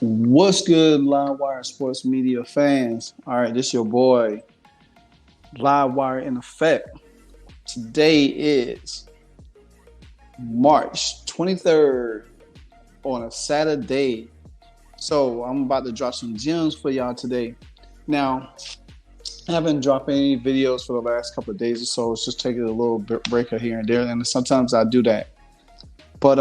What's good, Livewire sports media fans? All right, this your boy, Livewire in effect. Today is March 23rd on a Saturday. So I'm about to drop some gems for y'all today. Now, I haven't dropped any videos for the last couple of days or so. It's just taking a little break here and there, and sometimes I do that. But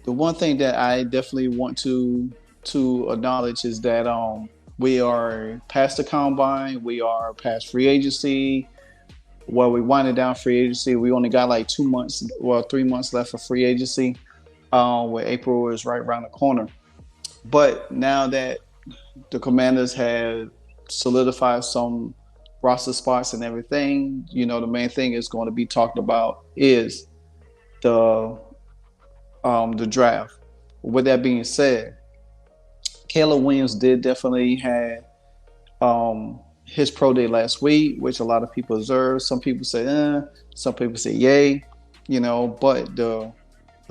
the one thing that I definitely want to acknowledge is that we are past the combine, we are past free agency. Well, we winded down free agency. We only got like 2 months, well, 3 months left of free agency. Where April is right around the corner. But now that the Commanders have solidified some roster spots and everything, the main thing is going to be talked about is the the draft. With that being said, Caleb Williams did definitely have his pro day last week, which a lot of people observed. Some people say, some people say, yay, but the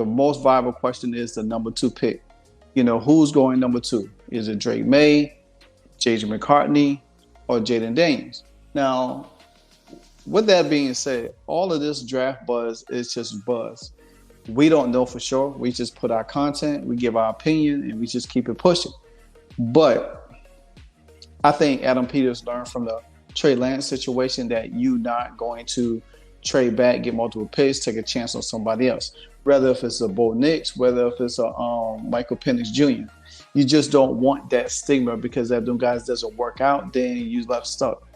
most viable question is the number 2 pick. Who's going number 2? Is it Drake May, J.J. McCartney, or Jayden Daniels? Now, with that being said, all of this draft buzz is just buzz. We don't know for sure. We just put our content, we give our opinion, and we just keep it pushing. But I think Adam Peters learned from the Trey Lance situation that you're not going to trade back, get multiple picks, take a chance on somebody else. Whether if it's a Bo Nix, whether if it's a Michael Penix Jr. You just don't want that stigma because if them guys doesn't work out, then you left stuck.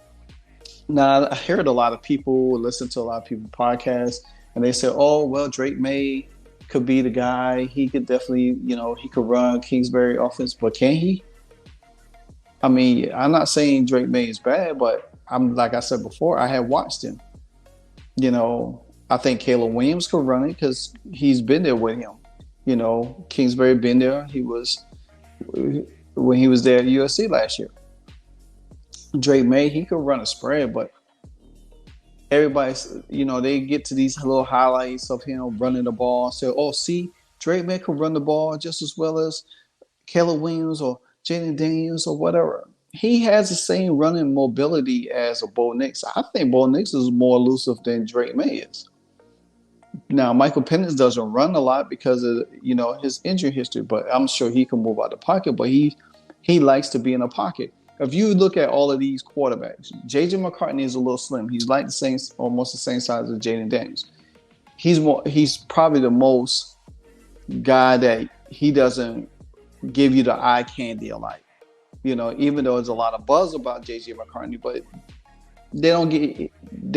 Now, I heard a lot of people, listen to a lot of people podcasts, and they say, oh, well, Drake May could be the guy. He could definitely, he could run Kingsbury offense, but can he? I mean, I'm not saying Drake May is bad, but like I said before, I have watched him. I think Caleb Williams could run it because he's been there with him. Kingsbury been there. He was when he was there at USC last year. Drake May, he could run a spread, but everybody's, they get to these little highlights of him running the ball and say, oh, see, Drake May could run the ball just as well as Caleb Williams or Jayden Daniels or whatever. He has the same running mobility as a Bo Nix. I think Bo Nix is more elusive than Drake May is. Now, Michael Penix doesn't run a lot because of, his injury history, but I'm sure he can move out the pocket, but he likes to be in a pocket. If you look at all of these quarterbacks, J.J. McCartney is a little slim. He's like almost the same size as Jayden Daniels. He's probably the most guy that he doesn't give you the eye candy alike. Even though there's a lot of buzz about J.J. McCartney, but they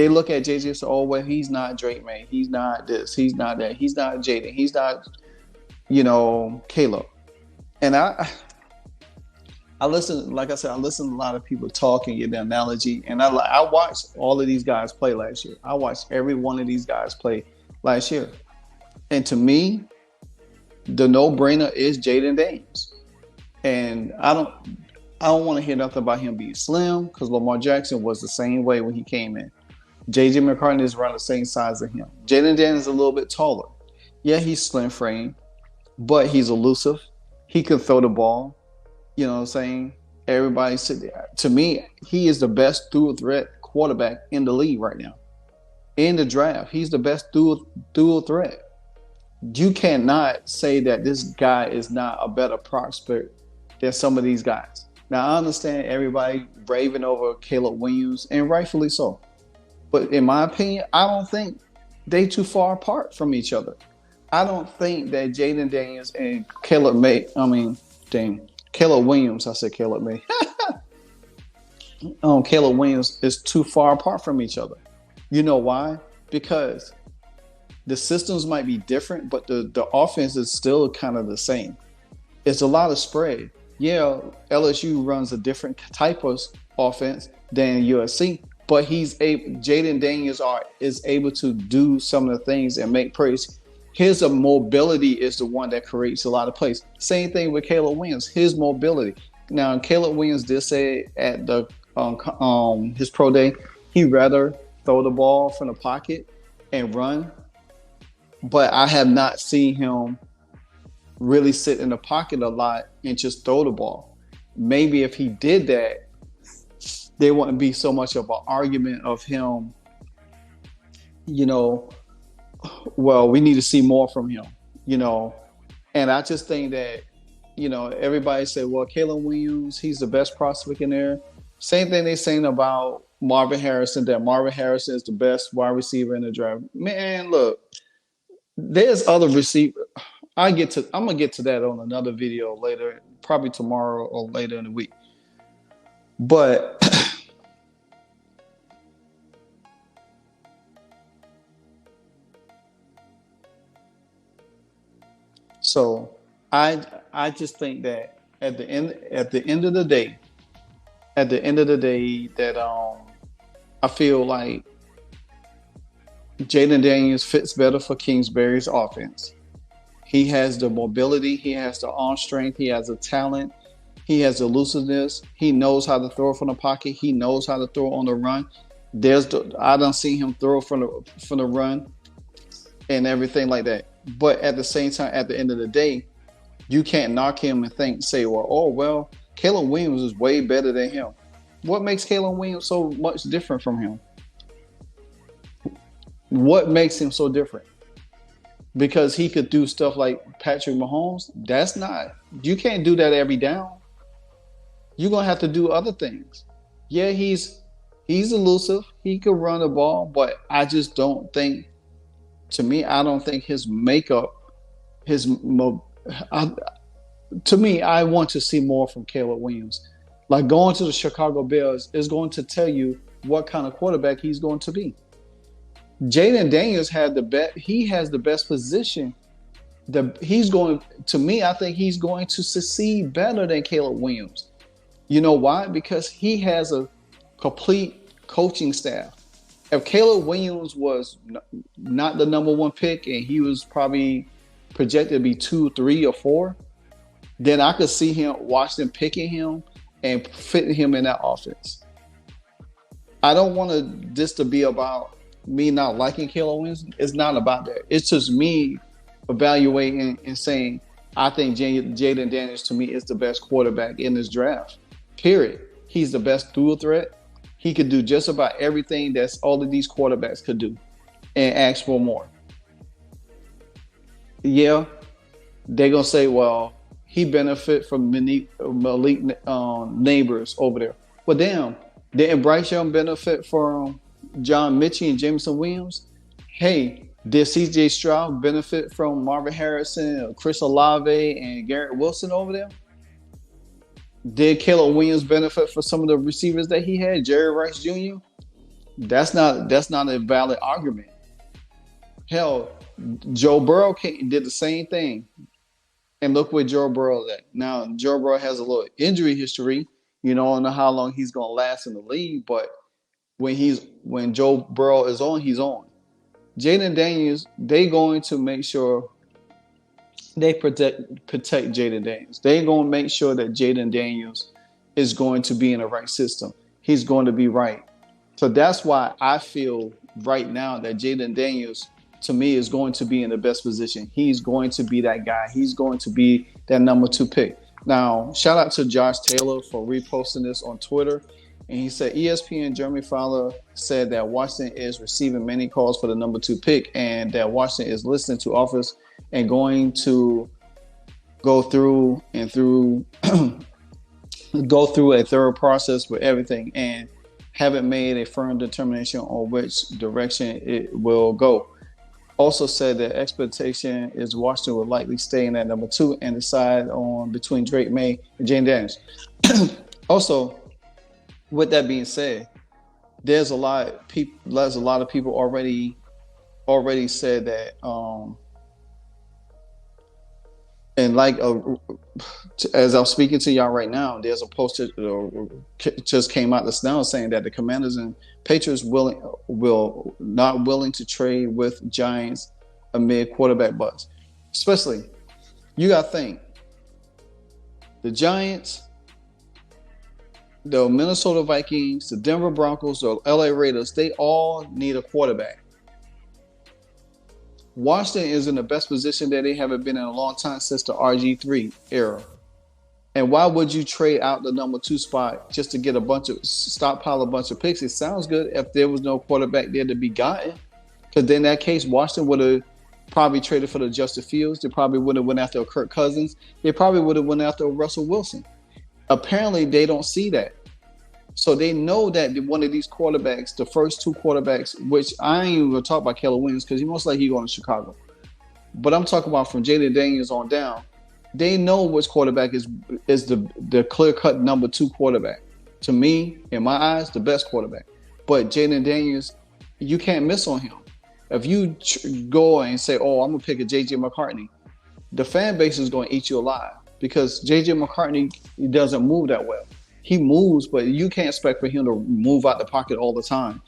look at JJ and say, oh, well, he's not Drake May. He's not this. He's not that. He's not Jayden. He's not, Caleb. And I listen, like I said, I listen to a lot of people talk and get the analogy. And I watched all of these guys play last year. I watched every one of these guys play last year. And to me, the no-brainer is Jayden Daniels. And I don't want to hear nothing about him being slim because Lamar Jackson was the same way when he came in. J.J. McCartney is around the same size as him. Jayden Daniels is a little bit taller. Yeah, he's slim frame, but he's elusive. He can throw the ball. You know what I'm saying? Everybody said, to me, he is the best dual threat quarterback in the league right now. In the draft, he's the best dual threat. You cannot say that this guy is not a better prospect than some of these guys. Now, I understand everybody raving over Caleb Williams, and rightfully so. But in my opinion, I don't think they too far apart from each other. I don't think that Jayden Daniels and Caleb Williams, I said Caleb May. Caleb Williams is too far apart from each other. You know why? Because the systems might be different, but the offense is still kind of the same. It's a lot of spread. Yeah, LSU runs a different type of offense than USC, but Jayden Daniels is able to do some of the things and make plays. His mobility is the one that creates a lot of plays. Same thing with Caleb Williams. His mobility. Now, Caleb Williams did say at the his pro day, he'd rather throw the ball from the pocket and run, but I have not seen him really sit in the pocket a lot and just throw the ball. Maybe if he did that, there wouldn't be so much of an argument of him, you know, well, we need to see more from him, you know. And I just think that, everybody say, well, Caleb Williams, he's the best prospect in there. Same thing they saying about Marvin Harrison, that Marvin Harrison is the best wide receiver in the draft. Man, look, there's other receiver. I'm gonna get to that on another video later, probably tomorrow or later in the week. But so I just think that at the end of the day, that I feel like Jayden Daniels fits better for Kingsbury's offense. He has the mobility, he has the arm strength, he has the talent, he has the elusiveness. He knows how to throw from the pocket. He knows how to throw on the run. I don't see him throw from the run and everything like that. But at the same time, at the end of the day, you can't knock him and say, well, Caleb Williams is way better than him. What makes Caleb Williams so much different from him? What makes him so different? Because he could do stuff like Patrick Mahomes? You can't do that every down. You're going to have to do other things. Yeah, he's elusive. He could run the ball, but I just don't think, to me, I don't think his makeup, to me, I want to see more from Caleb Williams. Like going to the Chicago Bears is going to tell you what kind of quarterback he's going to be. Jayden Daniels he has the best position. To me, I think he's going to succeed better than Caleb Williams. You know why? Because he has a complete coaching staff. If Caleb Williams was not the number one pick and he was probably projected to be 2, 3, or 4, then I could see watch them picking him and fitting him in that offense. I don't want this to be about me not liking Caleb Williams. It's not about that. It's just me evaluating and saying, I think Jayden Daniels, to me, is the best quarterback in this draft. Period. He's the best dual threat. He could do just about everything that's all of these quarterbacks could do and ask for more. Yeah, they're going to say, well, he benefit from Malik neighbors over there. Well, damn, didn't Bryce Young benefit from John Mitchell and Jameson Williams? Hey, did C.J. Stroud benefit from Marvin Harrison, Chris Olave, and Garrett Wilson over there? Did Caleb Williams benefit from some of the receivers that he had, Jerry Rice Jr.? That's not a valid argument. Hell, Joe Burrow did the same thing. And look where Joe Burrow is at. Now, Joe Burrow has a little injury history. I don't know how long he's going to last in the league, but when Joe Burrow is on, he's on. Jayden Daniels, they going to make sure they protect Jayden Daniels. They're going to make sure that Jayden Daniels is going to be in the right system. He's going to be right. So that's why I feel right now that Jayden Daniels, to me, is going to be in the best position. He's going to be that guy. He's going to be that number 2 pick. Now, shout out to Josh Taylor for reposting this on Twitter. And he said ESPN Jeremy Fowler said that Washington is receiving many calls for the number 2 pick and that Washington is listening to offers and going to go through a thorough process with everything and haven't made a firm determination on which direction it will go. Also said that expectation is Washington will likely stay in at number 2 and decide on between Drake May and Jayden Daniels. Also, with that being said, there's a lot of people already said that, and like as I'm speaking to y'all right now, there's a post that just came out this now saying that the Commanders and Patriots not willing to trade with Giants amid quarterback buzz. Especially, you got to think, the Giants, the Minnesota Vikings, the Denver Broncos, the LA Raiders, they all need a quarterback. Washington is in the best position that they haven't been in a long time since the RG3 era. And why would you trade out the number 2 spot just to get stockpile a bunch of picks? It sounds good if there was no quarterback there to be gotten. Because then in that case, Washington would have probably traded for the Justin Fields. They probably would have went after a Kirk Cousins. They probably would have went after a Russell Wilson. Apparently, they don't see that. So they know that one of these quarterbacks, the first 2 quarterbacks, which I ain't even going to talk about Caleb Williams because he most likely going to Chicago. But I'm talking about from Jayden Daniels on down. They know which quarterback is the clear-cut number 2 quarterback. To me, in my eyes, the best quarterback. But Jayden Daniels, you can't miss on him. If you go and say, oh, I'm going to pick a J.J. McCartney, the fan base is going to eat you alive because J.J. McCartney doesn't move that well. He moves, but you can't expect for him to move out the pocket all the time.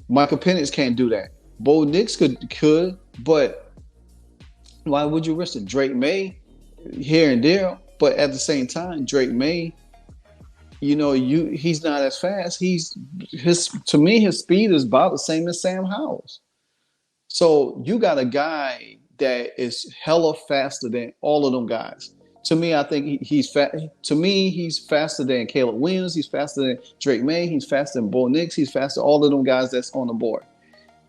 Michael Penix can't do that. Bo Nix could, but why would you risk it? Drake May, here and there, but at the same time, Drake May, he's not as fast. To me, his speed is about the same as Sam Howell's. So you got a guy that is hella faster than all of them guys. To me, I think he's faster than Caleb Williams. He's faster than Drake May. He's faster than Bo Nix. He's faster than all of them guys that's on the board.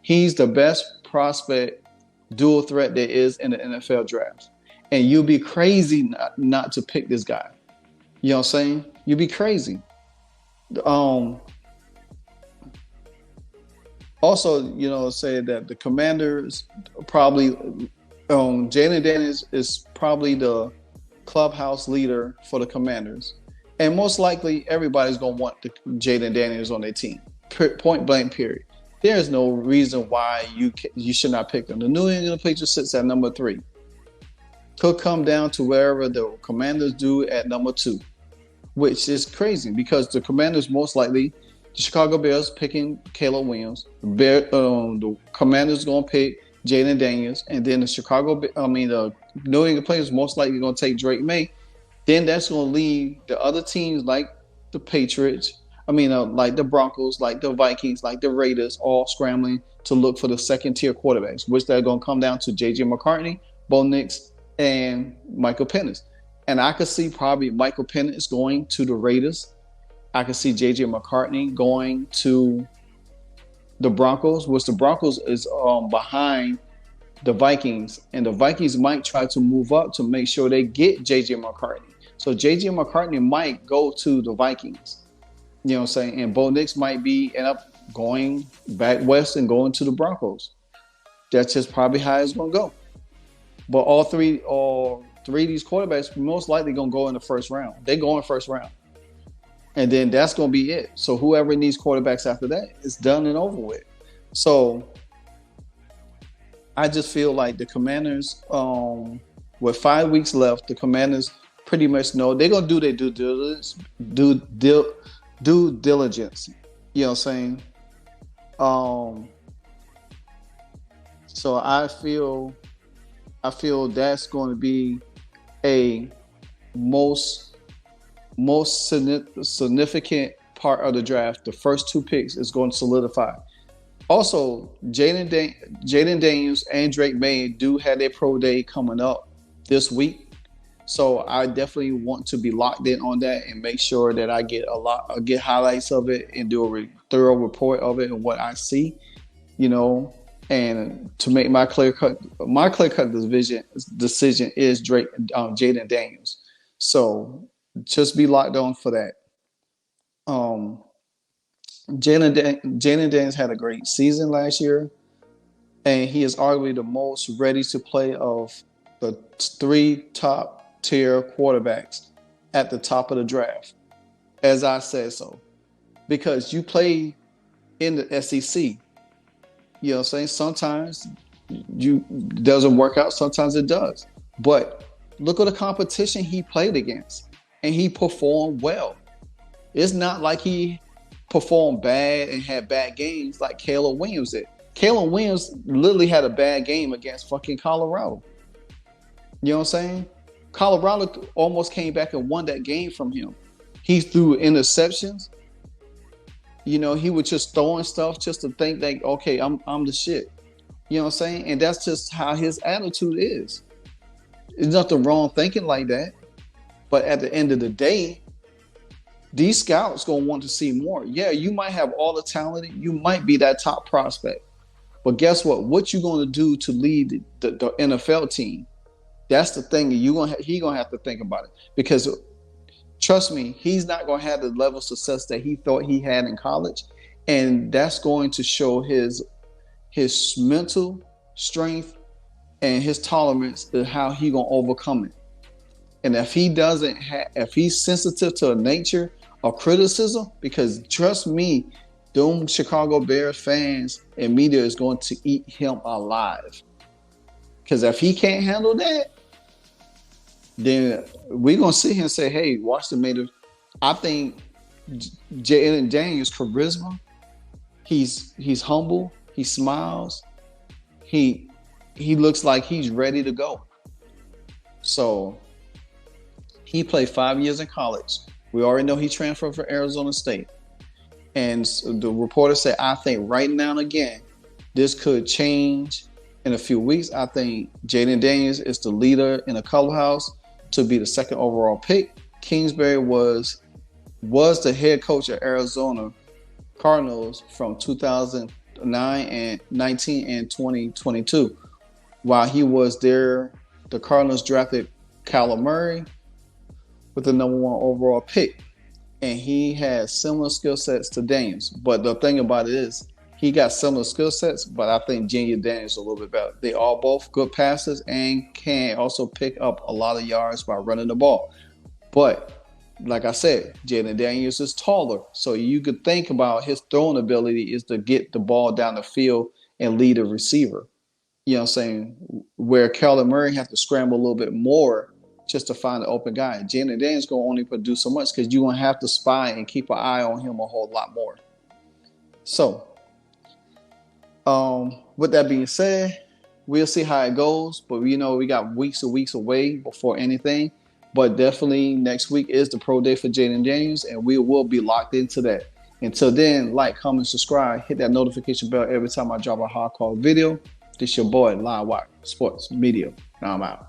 He's the best prospect dual threat there is in the NFL draft. And you'll be crazy not to pick this guy. You know what I'm saying? You'd be crazy. Also, say that the Commanders probably, Jayden Daniels is probably the clubhouse leader for the Commanders. And most likely, everybody's going to want Jayden Daniels on their team. Point blank, period. There's no reason why you should not pick them. The New England Patriots sits at number 3. Could come down to wherever the Commanders do at number 2, which is crazy because the Commanders most likely, the Chicago Bears picking Caleb Williams, the Commanders going to pick Jayden Daniels, and then the New England players most likely going to take Drake May. Then that's going to leave the other teams like the Patriots, like the Broncos, like the Vikings, like the Raiders, all scrambling to look for the second-tier quarterbacks, which they're going to come down to J.J. McCartney, Bo Nix, and Michael Penix. And I could see probably Michael Penix going to the Raiders. I could see J.J. McCartney going to the Broncos, which the Broncos is behind the Vikings. And the Vikings might try to move up to make sure they get J.J. McCartney. So J.J. McCartney might go to the Vikings. You know what I'm saying? And Bo Nix might end up going back west and going to the Broncos. That's just probably how it's going to go. But all three of these quarterbacks most likely going to go in the first round. They go in first round. And then that's going to be it. So whoever needs quarterbacks after that, it's done and over with. So I just feel like the Commanders, with 5 weeks left, the Commanders pretty much know they're going to do their due diligence. You know what I'm saying? So I feel that's going to be a most significant part of the draft. The first 2 picks is going to solidify. Also, Jayden Daniels and Drake May do have their pro day coming up this week. So I definitely want to be locked in on that and make sure that I get get highlights of it and do a thorough report of it and what I see, and to make my clear cut decision is Jayden Daniels. So just be locked on for that. Jayden Daniels had a great season last year, and he is arguably the most ready to play of the 3 top-tier quarterbacks at the top of the draft, as I said so. Because you play in the SEC, you know what I'm saying? Sometimes it doesn't work out, sometimes it does. But look at the competition he played against, and he performed well. It's not like he performed bad and had bad games like Caleb Williams did. Caleb Williams literally had a bad game against fucking Colorado. You know what I'm saying? Colorado almost came back and won that game from him. He threw interceptions. He was just throwing stuff just to think that, okay, I'm the shit. You know what I'm saying? And that's just how his attitude is. There's nothing wrong thinking like that. But at the end of the day, these scouts gonna want to see more. Yeah, you might have all the talent, you might be that top prospect. But guess what? What you gonna do to lead the NFL team? That's the thing. He gonna have to think about it, because trust me, he's not gonna have the level of success that he thought he had in college, and that's going to show his mental strength and his tolerance to how he gonna overcome it. And if he doesn't if he's sensitive to the nature of criticism, because trust me, them Chicago Bears fans and media is going to eat him alive. Because if he can't handle that, then we're gonna sit here and say, "Hey, Washington made it." I think Jayden Daniels' charisma. He's humble. He smiles. He looks like he's ready to go. So he played 5 years in college. We already know he transferred from Arizona State. And the reporter said, I think right now and again, this could change in a few weeks. I think Jayden Daniels is the leader in the clubhouse to be the second overall pick. Kingsbury was the head coach of Arizona Cardinals from 2009 and 19 and 2022. While he was there, the Cardinals drafted Kyler Murray with the number 1 overall pick. And he has similar skill sets to Daniels. But the thing about it is, he got similar skill sets, but I think Jayden Daniels is a little bit better. They are both good passers and can also pick up a lot of yards by running the ball. But like I said, Jayden Daniels is taller. So you could think about his throwing ability is to get the ball down the field and lead a receiver. You know what I'm saying? Where Kyler Murray has to scramble a little bit more just to find the open guy. Jayden Daniels going to only produce so much because you're going to have to spy and keep an eye on him a whole lot more. So, with that being said, we'll see how it goes. But we got weeks and weeks away before anything. But definitely next week is the pro day for Jayden Daniels, and we will be locked into that. Until then, like, comment, subscribe, hit that notification bell every time I drop a hardcore video. This your boy, Livewire Sports Media. Now I'm out.